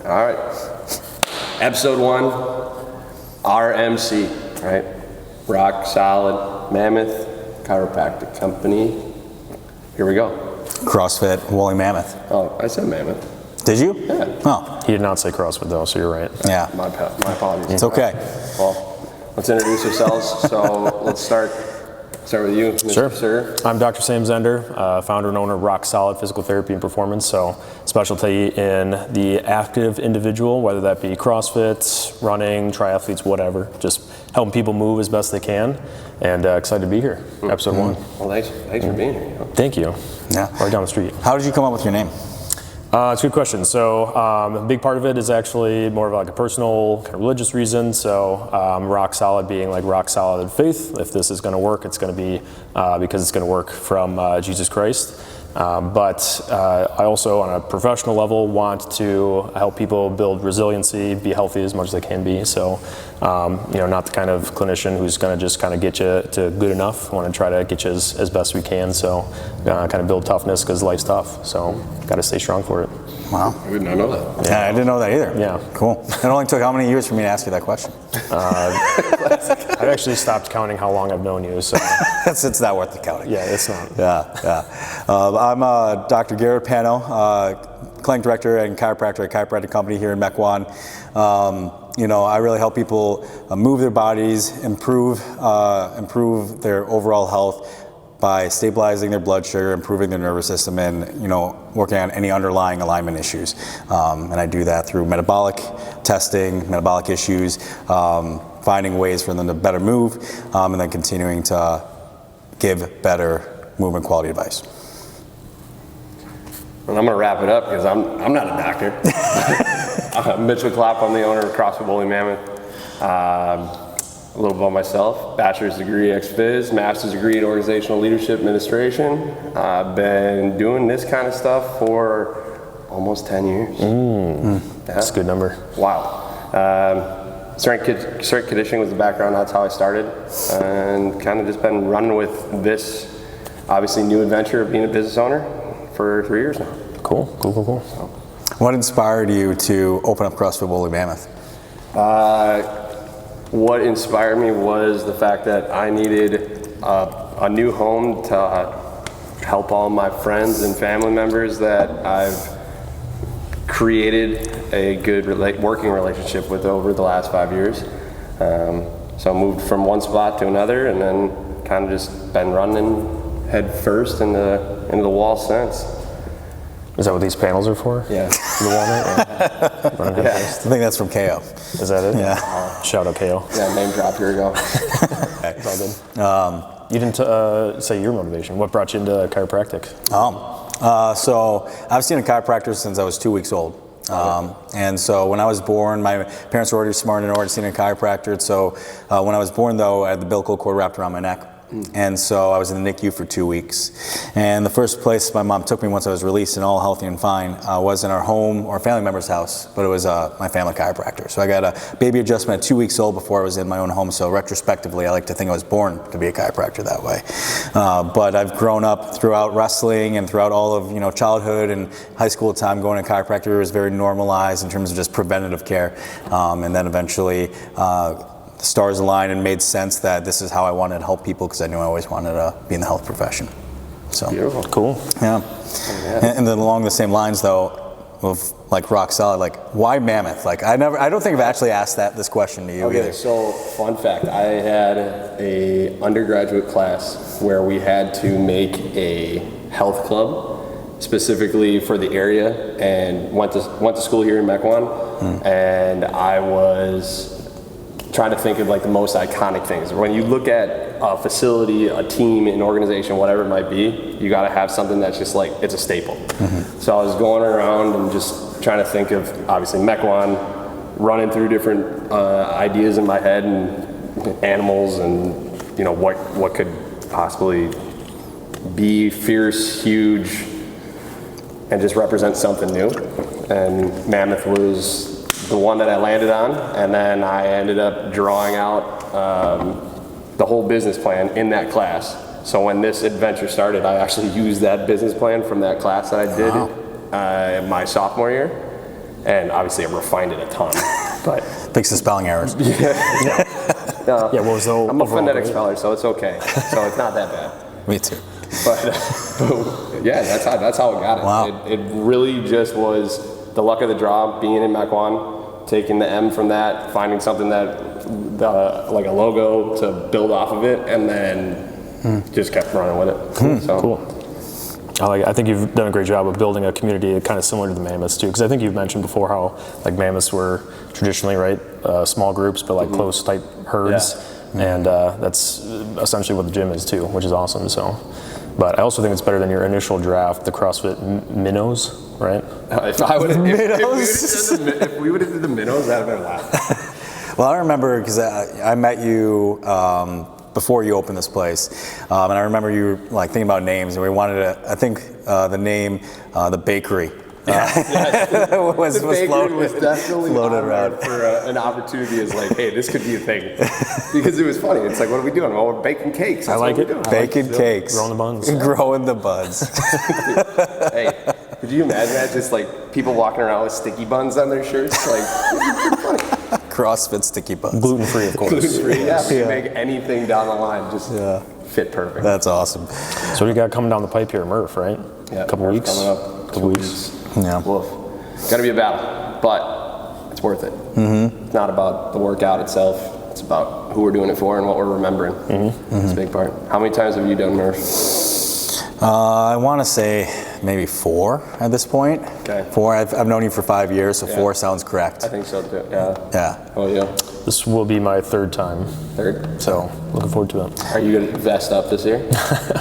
All right. Episode 1, RMC, right? Rock Solid Mammoth Chiropractic Company. Here we go. CrossFit Woolly Mammoth. Oh, I said Mammoth. Did you? Yeah. Oh. He did not say CrossFit though, so you're right. Yeah. My apologies. It's okay. Well, let's introduce ourselves. So let's start with you, Mr. Sure. Sir. I'm Dr. Sam Zehnder, founder and owner of Rock Solid Physical Therapy and Performance. So specialty in the active individual, whether that be CrossFit, running, triathletes, whatever. Just helping people move as best they can. And excited to be here. Episode 1. Well, thanks for being here. Thank you. Yeah. Right down the street. How did you come up with your name? It's a good question. So a big part of it is actually more of like a personal kind of religious reason. So rock solid being like rock solid faith. If this is going to work, it's going to be because it's going to work from Jesus Christ. But I also, on a professional level, want to help people build resiliency, be healthy as much as they can be. So, not the kind of clinician who's going to just kind of get you to good enough. I want to try to get you as best we can. So, kind of build toughness because life's tough. So, got to stay strong for it. Wow. I did not know that. Yeah, I didn't know that either. Yeah. Cool. It only took how many years for me to ask you that question? I've actually stopped counting how long I've known you. So, It's not worth the counting. yeah, it's not. Yeah. I'm Dr. Panno, clinic director and chiropractor at Chiropractic Company here in Mequon. I really help people move their bodies, improve their overall health by stabilizing their blood sugar, improving their nervous system, and working on any underlying alignment issues. And I do that through metabolic testing, metabolic issues, finding ways for them to better move, and then continuing to give better movement quality advice. And I'm going to wrap it up because I'm not a doctor. I'm Coach Klopp. I'm the owner of CrossFit Woolly Mammoth. A little about myself: bachelor's degree ex-phys, master's degree in organizational leadership administration. I've been doing this kind of stuff for almost 10 years. That's a good number. Wow. Strength conditioning was the background. That's how I started, and kind of just been running with this obviously new adventure of being a business owner for 3 years now. Cool. So, What inspired you to open up CrossFit Woolly Mammoth? What inspired me was the fact that I needed a new home to help all my friends and family members that I've created a good working relationship with over the last 5 years. So I moved from one spot to another, and then kind of just been running head first into the wall since. Is that what these panels are for? Yeah. The walnut? Yeah. I think that's from KO. Is that it? Yeah. Shout out KO. Yeah, name drop, here we go. It's all good. You didn't say your motivation. What brought you into chiropractic? So I've seen a chiropractor since I was 2 weeks old. And so when I was born, my parents were already smart and already seen a chiropractor. So when I was born, though, I had the umbilical cord wrapped around my neck. And so I was in the NICU for 2 weeks. And the first place my mom took me once I was released and all healthy and fine was in our home or family member's house, but it was my family chiropractor. So I got a baby adjustment at 2 weeks old before I was in my own home. So retrospectively, I like to think I was born to be a chiropractor that way. But I've grown up throughout wrestling and throughout all of childhood and high school time. Going to chiropractor was very normalized in terms of just preventative care. And then eventually the stars aligned and made sense that this is how I wanted to help people, because I knew I always wanted to be in the health profession. So Beautiful. Cool. yeah. And then along the same lines, though, of like Rock Solid, like why Mammoth? Like I don't think I've actually asked this question to you Okay, either. so fun fact, I had a undergraduate class where we had to make a health club specifically for the area, and went to school here in Mequon, and I was trying to think of like the most iconic things. When you look at a facility, a team, an organization, whatever it might be, you got to have something that's just like, it's a staple. So I was going around and just trying to think of, obviously, Mequon, running through different ideas in my head and animals and, what could possibly be fierce, huge, and just represent something new. And Mammoth was the one that I landed on, and then I ended up drawing out the whole business plan in that class. So when this adventure started, I actually used that business plan from that class that I did my sophomore year, And obviously I refined it a ton, but Fix the spelling errors. Yeah, what was the I'm a overall phonetic grade? speller, so it's okay. So it's not that bad. Me too. But yeah, that's how it got it. Wow. It really just was the luck of the draw, being in Mequon, taking the M from that, finding something that like a logo to build off of it, and then just kept running with it. So. Cool. I think you've done a great job of building a community kind of similar to the Mammoths too, because I think you've mentioned before how like Mammoths were traditionally, right, small groups, but like close type herds, and that's essentially what the gym is too, which is awesome. So, but I also think it's better than your initial draft, the CrossFit minnows, right? If we would have did the minnows, that'd have been loud. Well, I remember because I met you before you opened this place, and I remember you were like thinking about names, and we wanted to. I think the name, the bakery. Was The bakery floated, was definitely floated on around. there for an opportunity as like, hey, this could be a thing. Because it was funny. It's like, what are we doing? Well, we're baking cakes. That's I like what it. we're doing. Baking cakes. Growing the buns. Growing the buds. Hey, could you imagine that? Just like people walking around with sticky buns on their shirts? Like, CrossFit sticky buns. Gluten-free, of course. gluten-free. Yeah, we Yeah. could make anything down the line just fit perfect. That's awesome. So what do you got coming down the pipe here, Murph, right? Yeah, A couple weeks? Coming up. Couple weeks. Yeah. Woof. Gonna be a battle, but it's worth it. It's not about the workout itself. It's about who we're doing it for and what we're remembering. It's a big part. How many times have you done Murph? I want to say maybe 4 at this point. Okay. 4. I've known you for 5 years, so 4 sounds correct. I think so too. Yeah. Yeah. Oh yeah. This will be my 3rd time, 3rd. so looking forward to it. Are you gonna vest up this year?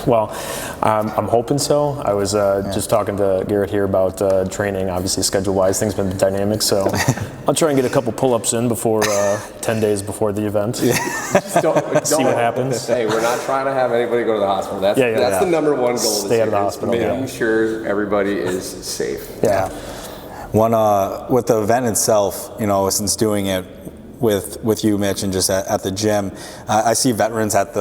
Well, I'm hoping so. I was just talking to Garrett here about training. Obviously, schedule-wise, things have been dynamic, so I'll try and get a couple pull-ups in before 10 days before the event. Just don't See what happens. Hey, we're not trying to have anybody go to the hospital. That's the number one goal. Stay this out of the year, is hospital, making sure everybody is safe. Yeah. One with the event itself, you know, since doing it with you, Mitch, and just at the gym, I see veterans at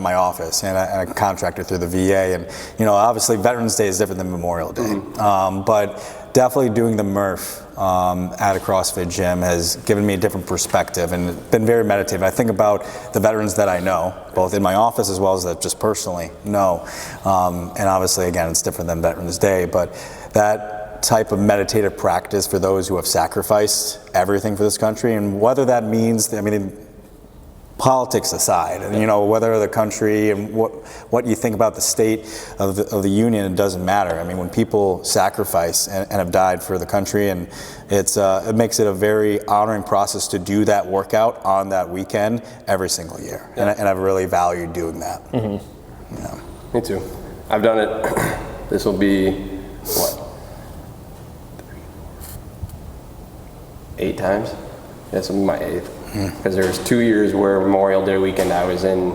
my office, and I'm a contractor through the VA, and you know, obviously Veterans Day is different than Memorial Day, but definitely doing the Murph at a CrossFit gym has given me a different perspective and been very meditative. I think about the veterans that I know, both in my office as well as that just personally know, and obviously again it's different than Veterans Day, but that type of meditative practice for those who have sacrificed everything for this country, and whether that means, I mean, politics aside, and you know, whether the country and what you think about the state of the union, it doesn't matter. I mean, when people sacrifice and have died for the country, and it makes it a very honoring process to do that workout on that weekend every single year, and I've really valued doing that. Yeah. Me too. I've done it. This will be what? 8 times? This will be my 8th. Because there was 2 years where Memorial Day weekend I was in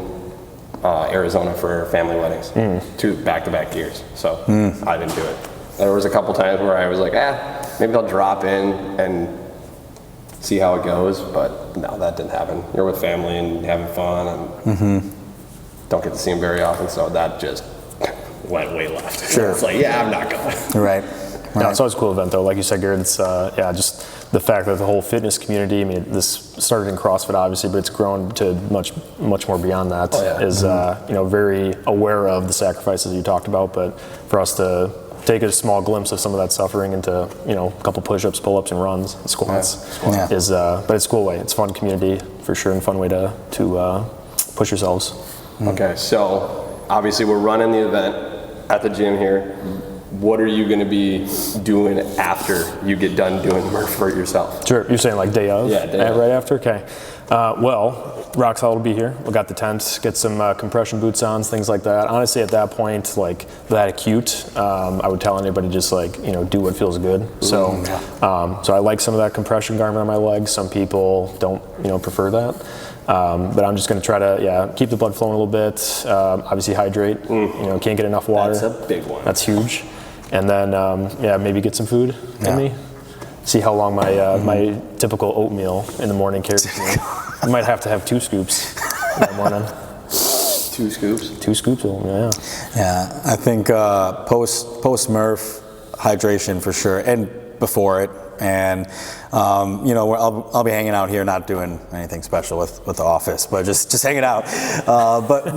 Arizona for family weddings. 2 back-to-back years. So I didn't do it. There was a couple times where I was like, maybe I'll drop in and see how it goes. But no, that didn't happen. You're with family and having fun, and don't get to see them very often. So that just went way left. Sure. It's like, I'm not going. Right. No, it's always a cool event though. Like you said, Garrett, it's just the fact that the whole fitness community, I mean, this started in CrossFit obviously, but it's grown to much more beyond that. Is you know, very aware of the sacrifices you talked about, but for us to take a small glimpse of some of that suffering into, you know, a couple push-ups, pull-ups, and runs, and squats, is but it's a cool way. It's a fun community for sure, and fun way to push yourselves. Okay, so obviously we're running the event at the gym here. What are you going to be doing after you get done doing Murph for yourself? Sure, you're saying like day of? Yeah, day of. Right after? Okay. Well, Rock Solid will be here. We got the tent, get some compression boots on, things like that. Honestly, at that point, like that acute, I would tell anybody just like, you know, do what feels good. So, so I like some of that compression garment on my legs. Some people don't, you know, prefer that. But I'm just going to try to, keep the blood flowing a little bit. Obviously hydrate. You know, can't get enough water. That's a big one. That's huge. And then, maybe get some food in me. See how long my my typical oatmeal in the morning carries me. I might have to have 2 scoops in the morning. 2 scoops? 2 scoops of oatmeal, I think post Murph hydration for sure, and before it, and I'll be hanging out here, not doing anything special with the office, but just hanging out. But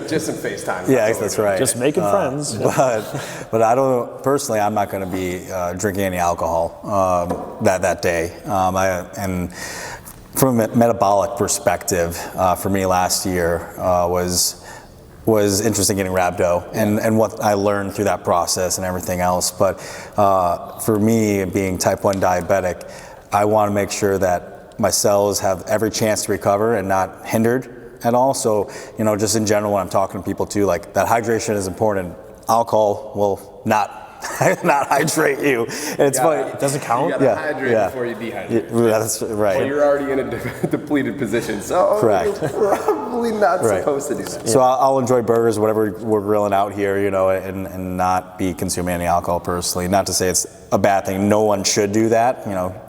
just some FaceTime. Yeah, that's right. Just making friends. But I don't personally. I'm not going to be drinking any alcohol that day. And from a metabolic perspective, for me last year was interesting getting rhabdo and what I learned through that process and everything else. But for me, being type 1 diabetic, I want to make sure that my cells have every chance to recover and not hindered at all. So, just in general, when I'm talking to people too, like that hydration is important. Alcohol will not hydrate you. And it's funny. It doesn't count? You gotta hydrate before you dehydrate. Yeah, that's right. Well, you're already in a depleted position, so Correct. you're probably not supposed to do that. So I'll enjoy burgers, whatever we're grilling out here, and not be consuming any alcohol personally. Not to say it's a bad thing. No one should do that,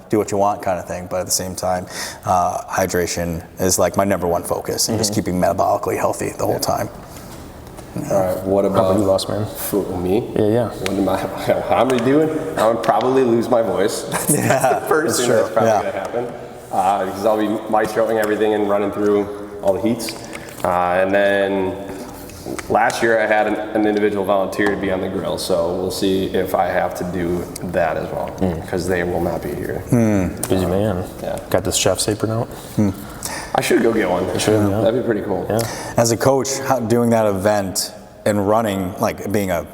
do what you want kind of thing. But at the same time, hydration is like my number one focus and just keeping metabolically healthy the whole time. All right, what about you lost, man? Me? Yeah. How am I doing? I'm gonna probably lose my voice. That's the first thing that's probably gonna happen. Because I'll be maestroing everything and running through all the heats. And then last year I had an individual volunteer to be on the grill, so we'll see if I have to do that as well, because they will not be here. Busy man. Yeah. Got this chef's apron out? I should go get one. Yeah. That'd be pretty cool. Yeah. As a coach, doing that event and running, like being a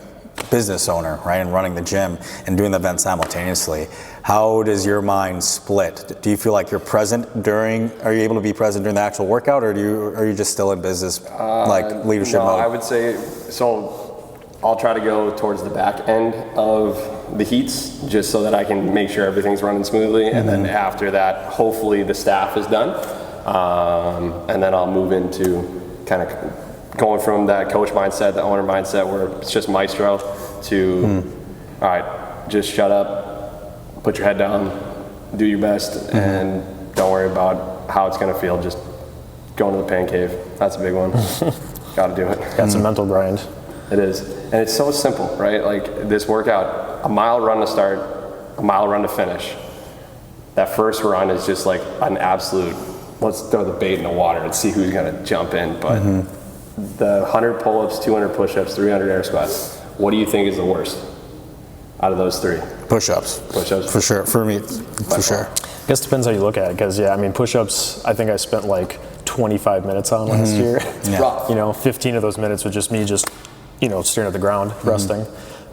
business owner, right, and running the gym and doing the event simultaneously, how does your mind split? Do you feel like you're are you able to be present during the actual workout, or are you just still in business, like leadership mode? I would say, so I'll try to go towards the back end of the heats just so that I can make sure everything's running smoothly. And then after that, hopefully the staff is done. And then I'll move into kind of going from that coach mindset, the owner mindset, where it's just maestro, to, all right, just shut up, put your head down, do your best, and don't worry about how it's going to feel. Just go into the pain cave. That's a big one. Got to do it. Got some mental grind. It is. And it's so simple, right? Like this workout, a mile run to start, a mile run to finish. That first run is just like an absolute, let's throw the bait in the water and see who's going to jump in. But the 100 pull-ups, 200 push-ups, 300 air squats, what do you think is the worst out of those three? Push-ups. Push-ups? For sure. For me, for sure. I guess it depends how you look at it, because push-ups, I think I spent like 25 minutes on last year. It's rough. 15 of those minutes was just me staring at the ground, resting.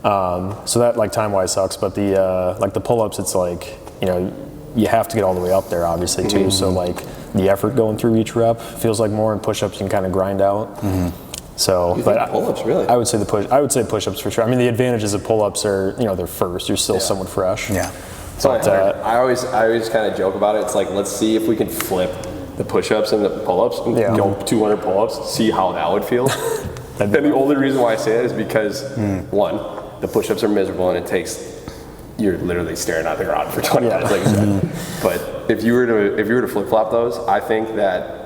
So that like time-wise sucks, but the pull-ups, it's like, you have to get all the way up there, obviously, too. So like the effort going through each rep feels like more, and push-ups you can kind of grind out. So, you think pull-ups, really? I would say push-ups for sure. I mean, the advantages of pull-ups are, they're first. You're still somewhat fresh. Yeah. So I always kind of joke about it. It's like, let's see if we can flip the push-ups and the pull-ups and go 200 pull-ups, see how that would feel. And the only reason why I say that is because one, the push-ups are miserable, and you're literally staring at the ground for 20 minutes, like you said. But if you were to flip-flop those, I think that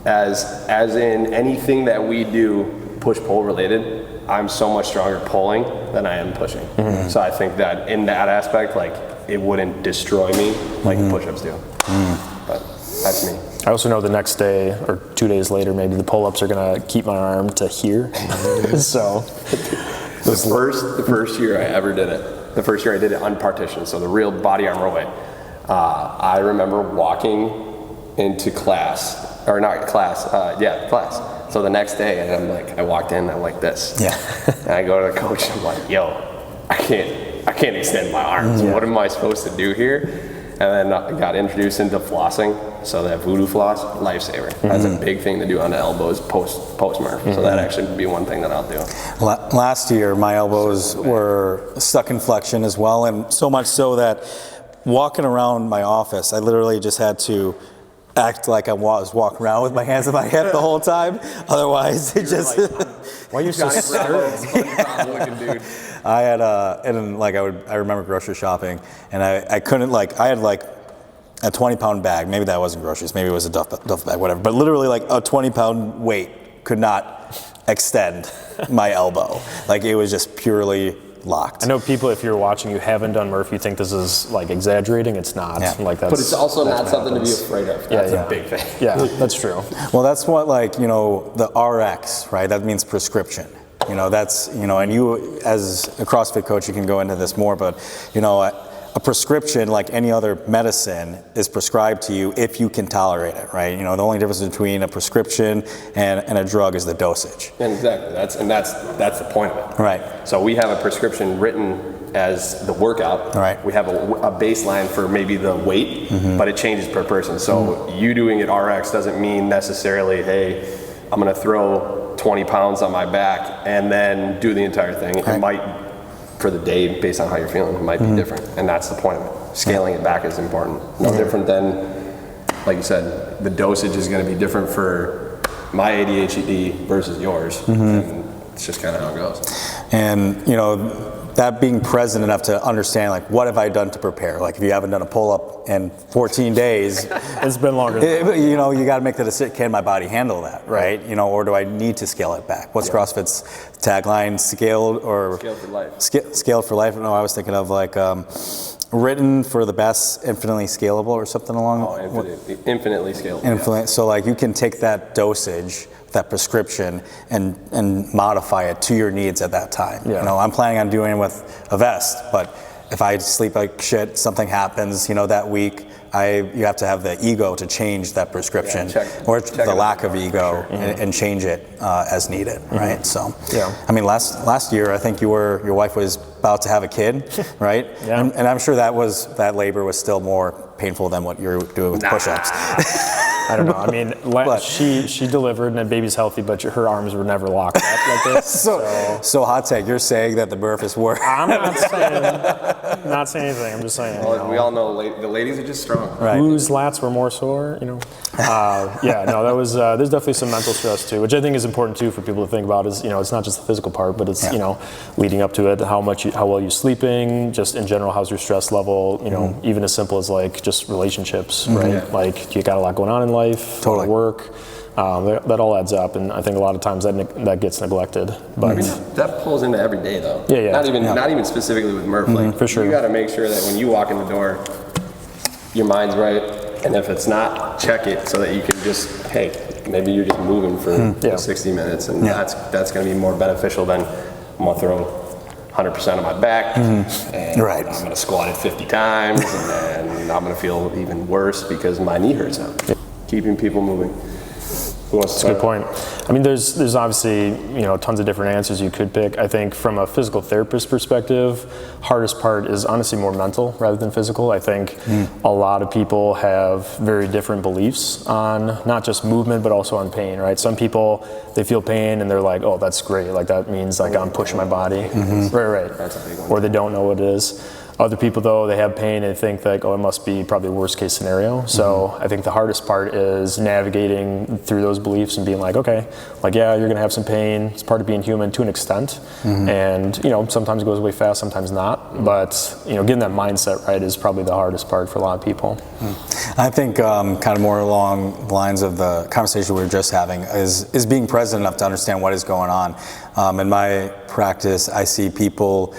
as in anything that we do push-pull related, I'm so much stronger pulling than I am pushing. So I think that in that aspect, like, it wouldn't destroy me like the push-ups do. But that's me. I also know the next day or 2 days later, maybe the pull-ups are gonna keep my arm to here. So the first year I ever did it, the first year I did it unpartitioned, so the real body armor way. I remember walking into class. So the next day, and I walked in, I'm like this. Yeah. And I go to the coach, I'm like, yo, I can't extend my arms. What am I supposed to do here? And then I got introduced into flossing. So that voodoo floss, lifesaver. That's a big thing to do on the elbows post-Murph. So that actually would be one thing that I'll do. Last year, my elbows were stuck in flexion as well, and so much so that walking around my office, I literally just had to act like I was walking around with my hands on my hip the whole time. Otherwise, it just... Why are you so stern? Dude. I had I remember grocery shopping, and I couldn't, I had a 20-pound bag. Maybe that wasn't groceries. Maybe it was a duffel bag, whatever. But literally, a 20-pound weight could not extend my elbow. It was just purely locked. I know people, if you're watching, you haven't done Murph, you think this is like exaggerating. It's not. Yeah. Like that's. But it's also not what something happens. to be afraid of. That's Yeah. a big thing. Yeah, that's true. Well, that's what, like, you know, the RX, right? That means prescription. You know, that's, you know, and you as a CrossFit coach, you can go into this more, but, you know, a prescription, like any other medicine, is prescribed to you if you can tolerate it, right? You know, the only difference between a prescription and a drug is the dosage. And exactly, that's the point of it. Right. So we have a prescription written as the workout. Right. We have a baseline for maybe the weight, but it changes per person. So you doing it RX doesn't mean necessarily, hey, I'm going to throw 20 pounds on my back and then do the entire thing. Right. It might, for the day, based on how you're feeling, it might be different. And that's the point of it. Scaling it back is important. No different than, like you said, the dosage is going to be different for my ADHD versus yours. And it's just kind of how it goes. And, you know, that being present enough to understand, like, what have I done to prepare? Like, if you haven't done a pull-up in 14 days, It's been longer. you know, you got to make the decision, can my body handle that, right? You know, or do I need to scale it back? What's CrossFit's tagline? Scaled or? Scaled for life. Scaled for life? No, I was thinking of like written for the best, infinitely scalable or something along. Infinitely scalable. Infinite. So like you can take that dosage, that prescription, and modify it to your needs at that time. Yeah. You know, I'm planning on doing it with a vest, but if I sleep like shit, something happens, you know, that week, you have to have the ego to change that prescription, or the lack of ego, and change it as needed, right? So, I mean, last year, I think your wife was about to have a kid, right? Yeah. And I'm sure that labor was still more painful than what you're doing with push-ups. I don't know. I mean, she delivered and the baby's healthy, but her arms were never locked up like this. So hot take, you're saying that the Murph is worse. I'm not saying anything. I'm just saying. Well, we all know the ladies are just strong. Right. Whose lats were more sore, you know? That was, there's definitely some mental stress too, which I think is important too for people to think about is, you know, it's not just the physical part, but it's, you know, leading up to it, how well you're sleeping, just in general, how's your stress level, you know, even as simple as like just relationships, right? Yeah. Like you got a lot going on in life, Totally. work, that all adds up, and I think a lot of times that gets neglected. But I mean, that pulls into every day though. Yeah. Not even specifically with Murph. Like, for sure. You got to make sure that when you walk in the door, your mind's right, and if it's not, check it so that you can just, hey, maybe you're just moving for 60 minutes, and that's going to be more beneficial than I'm going to throw 100% on my back, and Right. I'm going to squat it 50 times, and then I'm going to feel even worse because my knee hurts now. Keeping people moving. That's a good point. I mean, there's obviously, you know, tons of different answers you could pick. I think from a physical therapist perspective, hardest part is honestly more mental rather than physical. I think a lot of people have very different beliefs on not just movement, but also on pain, right? Some people, they feel pain and they're like, oh, that's great. Like that means like I'm pushing my body. Right. That's a big one. Or they don't know what it is. Other people, though, they have pain and they think like, oh, it must be probably a worst case scenario. So I think the hardest part is navigating through those beliefs and being like, okay, like, yeah, you're going to have some pain. It's part of being human to an extent. And, you know, sometimes it goes away fast, sometimes not. But, you know, getting that mindset right is probably the hardest part for a lot of people. I think kind of more along the lines of the conversation we were just having is being present enough to understand what is going on. In my practice, I see people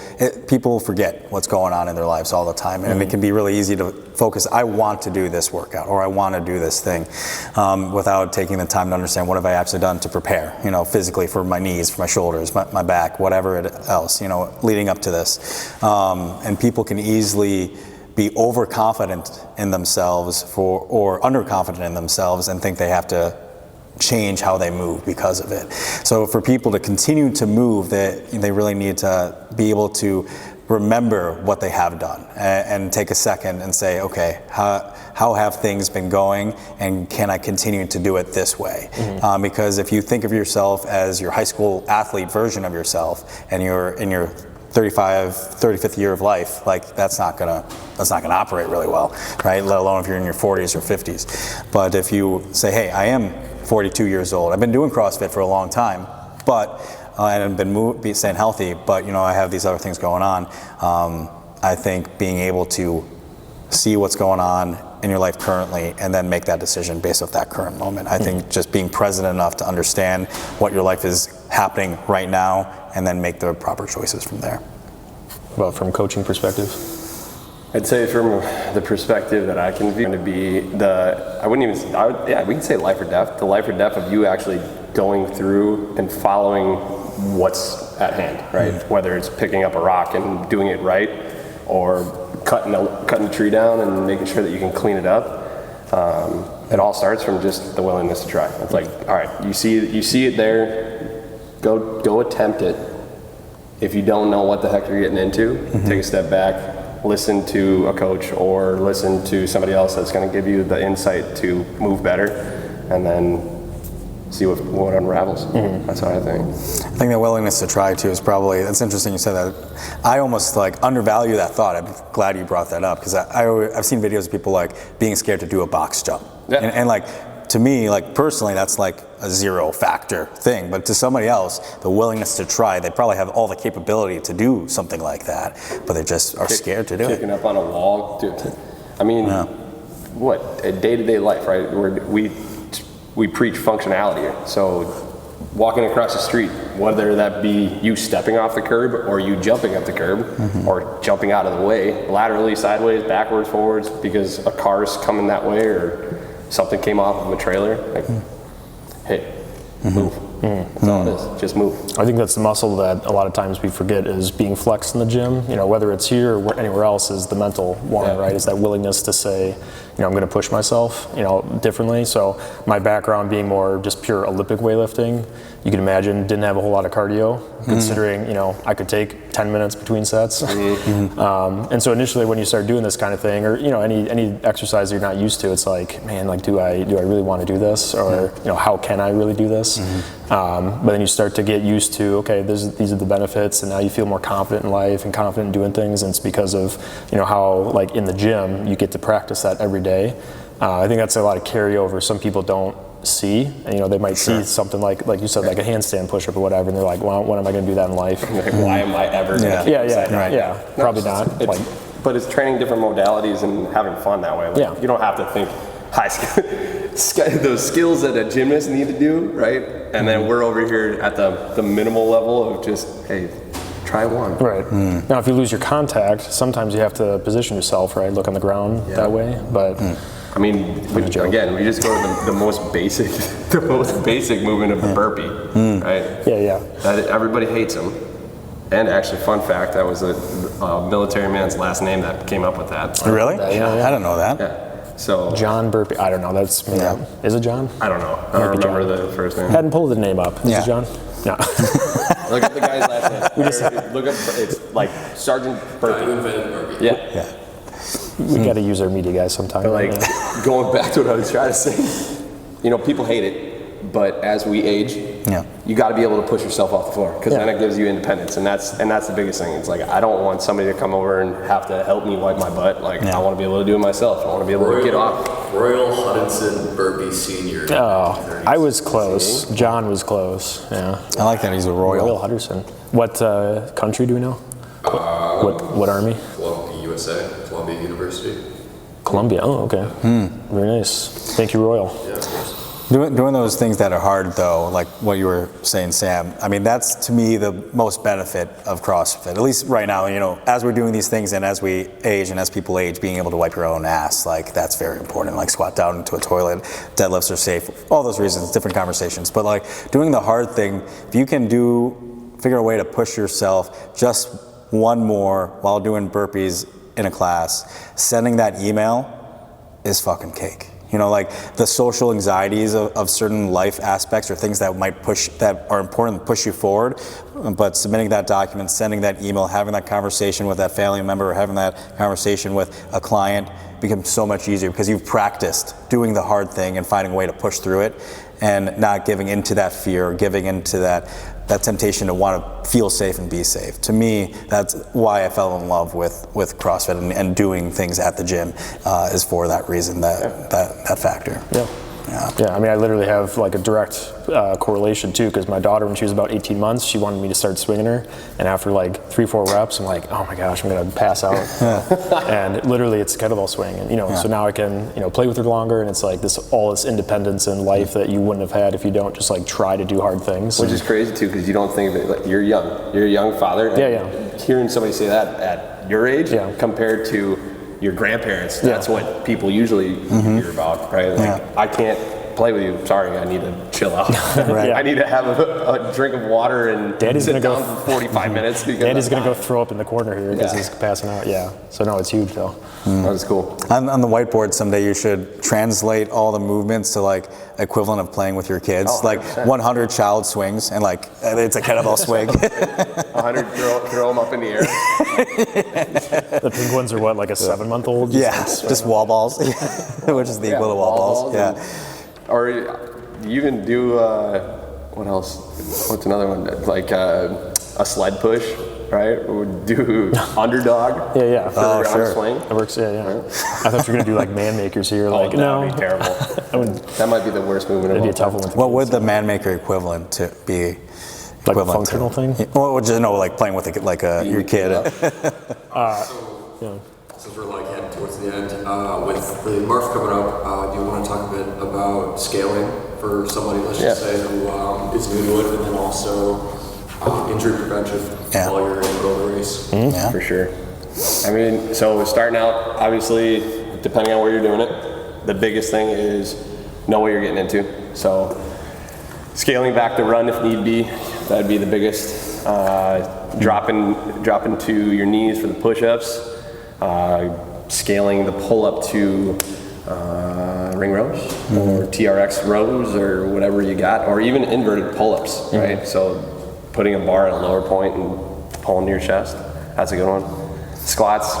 forget what's going on in their lives all the time, and it can be really easy to focus, I want to do this workout, or I want to do this thing, without taking the time to understand what have I actually done to prepare, you know, physically for my knees, for my shoulders, my back, whatever else, you know, leading up to this. And people can easily be overconfident in themselves or underconfident in themselves and think they have to change how they move because of it. So for people to continue to move, they really need to be able to remember what they have done and take a second and say, okay, how have things been going, and can I continue to do it this way? Because if you think of yourself as your high school athlete version of yourself and you're in your 35th year of life, like that's not gonna operate really well, right? Let alone if you're in your 40s or 50s. But if you say, hey, I am 42 years old. I've been doing CrossFit for a long time, but and I've been staying healthy, but you know, I have these other things going on. I think being able to see what's going on in your life currently and then make that decision based off that current moment. I think just being present enough to understand what your life is happening right now and then make the proper choices from there. about from coaching perspective? I'd say from the perspective that I can view to be we can say life or death. The life or death of you actually going through and following what's at hand, right? Whether it's picking up a rock and doing it right, or cutting a tree down and making sure that you can clean it up. It all starts from just the willingness to try. It's like, all right, you see it there, go attempt it. If you don't know what the heck you're getting into, take a step back, listen to a coach or listen to somebody else that's going to give you the insight to move better, and then see what unravels. That's what I think. I think the willingness to try too is probably, that's interesting you said that. I almost like undervalue that thought. I'm glad you brought that up, because I've seen videos of people like being scared to do a box jump. Yeah. And like, to me, like personally, that's like a 0 factor thing. But to somebody else, the willingness to try, they probably have all the capability to do something like that, but they just are scared to do it. Kicking up on a wall, dude. I mean, what, a day-to-day life, right? We preach functionality. So walking across the street, whether that be you stepping off the curb or you jumping up the curb or jumping out of the way, laterally, sideways, backwards, forwards, because a car's coming that way or something came off of a trailer, like, hey, move. That's all it is, just move. I think that's the muscle that a lot of times we forget is being flexed in the gym. You know, whether it's here or anywhere else, is the mental one, right? Is that willingness to say, you know, I'm going to push myself, you know, differently. So my background being more just pure Olympic weightlifting, you can imagine didn't have a whole lot of cardio, considering, you know, I could take 10 minutes between sets. And so initially when you start doing this kind of thing, or, you know, any exercise you're not used to, it's like, man, like, do I really want to do this? Or, you know, how can I really do this? But then you start to get used to, okay, these are the benefits, and now you feel more confident in life and confident in doing things, and it's because of, you know, how, like, in the gym, you get to practice that every day. I think that's a lot of carryover some people don't see, and, you know, they might see something like you said, like a handstand push-up or whatever, and they're like, well, when am I going to do that in life? Like, why am I ever going to keep Yeah, probably not. But it's training different modalities and having fun that way. Like, you don't have to think high skill, those skills that a gymnast need to do, right? And then we're over here at the minimal level of just, hey, try one. Right. Now, if you lose your contact, sometimes you have to position yourself, right? Look on the ground that way. But I mean, we just go to the most basic, movement of the burpee, right? Yeah. That everybody hates them. And actually, fun fact, that was a military man's last name that came up with that. Really? Yeah. I don't know that. Yeah. So John Burpee. I don't know. That's Is it John? I don't know. I don't remember the first name. Hadn't pulled the name up. Is it John? No. Look up the guy's last name. Look up. It's like Sergeant Burpee. Yeah. We got to use our media guys sometime. But like, going back to what I was trying to say, you know, people hate it, but as we age, you got to be able to push yourself off the floor, because then it gives you independence, and that's the biggest thing. It's like, I don't want somebody to come over and have to help me wipe my butt. Like, I want to be able to do it myself. I want to be able to get off. Royal Hudson Burpee Senior. Oh, I was close. John was close. Yeah. I like that he's a Royal Hudson. What country do we know? What army? Columbia, USA, Columbia University. Columbia. Oh, okay. Very nice. Thank you, Royal. Yeah, of course. Doing those things that are hard, though, like what you were saying, Sam, I mean, that's to me the most benefit of CrossFit, at least right now. You know, as we're doing these things and as we age and as people age, being able to wipe your own ass, like, that's very important. Like, squat down into a toilet, deadlifts are safe, all those reasons, different conversations. But like, doing the hard thing, if you can figure a way to push yourself just one more while doing burpees in a class, sending that email is fucking cake. You know, like the social anxieties of certain life aspects or things that are important to push you forward, but submitting that document, sending that email, having that conversation with that family member, or having that conversation with a client becomes so much easier, because you've practiced doing the hard thing and finding a way to push through it, and not giving into that fear, or giving into that temptation to want to feel safe and be safe. To me, that's why I fell in love with CrossFit and doing things at the gym, is for that reason, that factor. Yeah. Yeah, I mean, I literally have like a direct correlation too, because my daughter, when she was about 18 months, she wanted me to start swinging her, and after like 3-4 reps, I'm like, oh my gosh, I'm gonna pass out. And literally, it's a kettlebell swing, and so now I can play with her longer, and it's like all this independence in life that you wouldn't have had if you don't just like try to do hard things. Which is crazy too, because you don't think that like, you're young. You're a young father. And hearing somebody say that at your age compared to your grandparents, that's what people usually hear about, right? Like, I can't play with you. Sorry, I need to chill out. I need to have a drink of water and sit down for 45 minutes. Daddy's going to go throw up in the corner here because he's passing out. Yeah. So no, it's huge though. That was cool. On the whiteboard someday you should translate all the movements to like equivalent of playing with your kids. Like 100 child swings and like it's a kettlebell swing. 100 throw them up in the air. The pink ones are what, like a 7-month-old? Just wall balls, which is the equivalent of wall balls. Or you can do, what else? What's another one? Like a sled push, right? Or do underdog. Oh, sure. Swing. That works, Right. I thought you were going to do like man makers here. Like, that would be terrible. That might be the worst movement of all. That'd be a tough one. What would the man maker equivalent to be? Like a functional thing? Well, just like playing with your kid. Since we're like heading towards the end, with the March coming up, do you want to talk a bit about scaling for somebody, let's just say, who is new to it, and then also injury prevention while you're in the middle of the race? For sure. I mean, so starting out, obviously, depending on where you're doing it, the biggest thing is know what you're getting into. So scaling back the run if need be, that'd be the biggest. Dropping to your knees for the push-ups. Scaling the pull-up to ring rows or TRX rows or whatever you got, or even inverted pull-ups, right? So putting a bar at a lower point and pulling to your chest, that's a good one. Squats,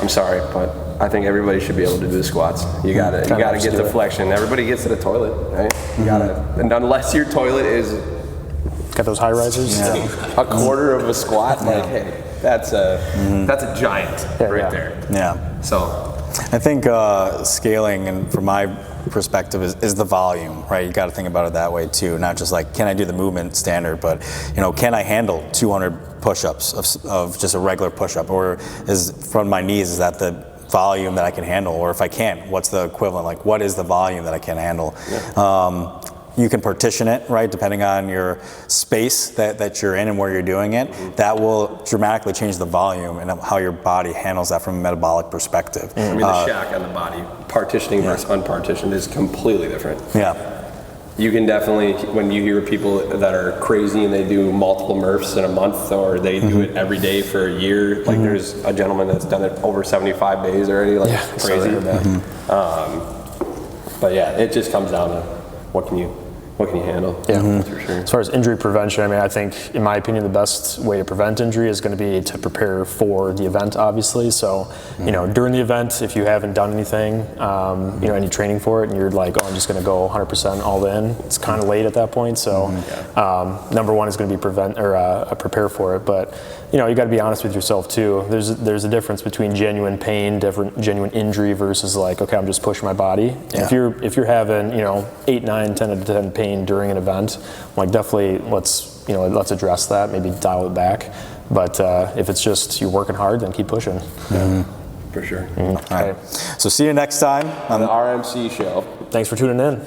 I'm sorry, but I think everybody should be able to do the squats. You gotta get the flexion. Everybody gets to the toilet, right? You gotta, and unless your toilet is got those high risers, a quarter of a squat, like hey. That's a giant right there. Yeah. So I think scaling, and from my perspective, is the volume, right? You got to think about it that way too. Not just like, can I do the movement standard, but can I handle 200 push-ups of just a regular push-up, or is from my knees, is that the volume that I can handle? Or if I can't, what's the equivalent? Like, what is the volume that I can handle? You can partition it, right, depending on your space that you're in and where you're doing it. That will dramatically change the volume and how your body handles that from a metabolic perspective. I mean, the shack on the body, partitioning versus unpartitioned, is completely different. You can definitely, when you hear people that are crazy and they do multiple MRFs in a month, or they do it every day for a year, like there's a gentleman that's done it over 75 days already, like crazy. But yeah, it just comes down to what can you handle? That's for sure. As far as injury prevention, I mean, I think, in my opinion, the best way to prevent injury is going to be to prepare for the event, obviously. So, during the event, if you haven't done anything, any training for it, and you're like, oh, I'm just going to go 100% all in, it's kind of late at that point. So, number one is going to be prepare for it. But, you got to be honest with yourself too. There's a difference between genuine pain, genuine injury versus like, okay, I'm just pushing my body. And if you're having 8, 9, 10 out of 10 pain during an event, like definitely let's address that, maybe dial it back. But if it's just you're working hard, then keep pushing. For sure. All right. So see you next time on the RMC show. Thanks for tuning in.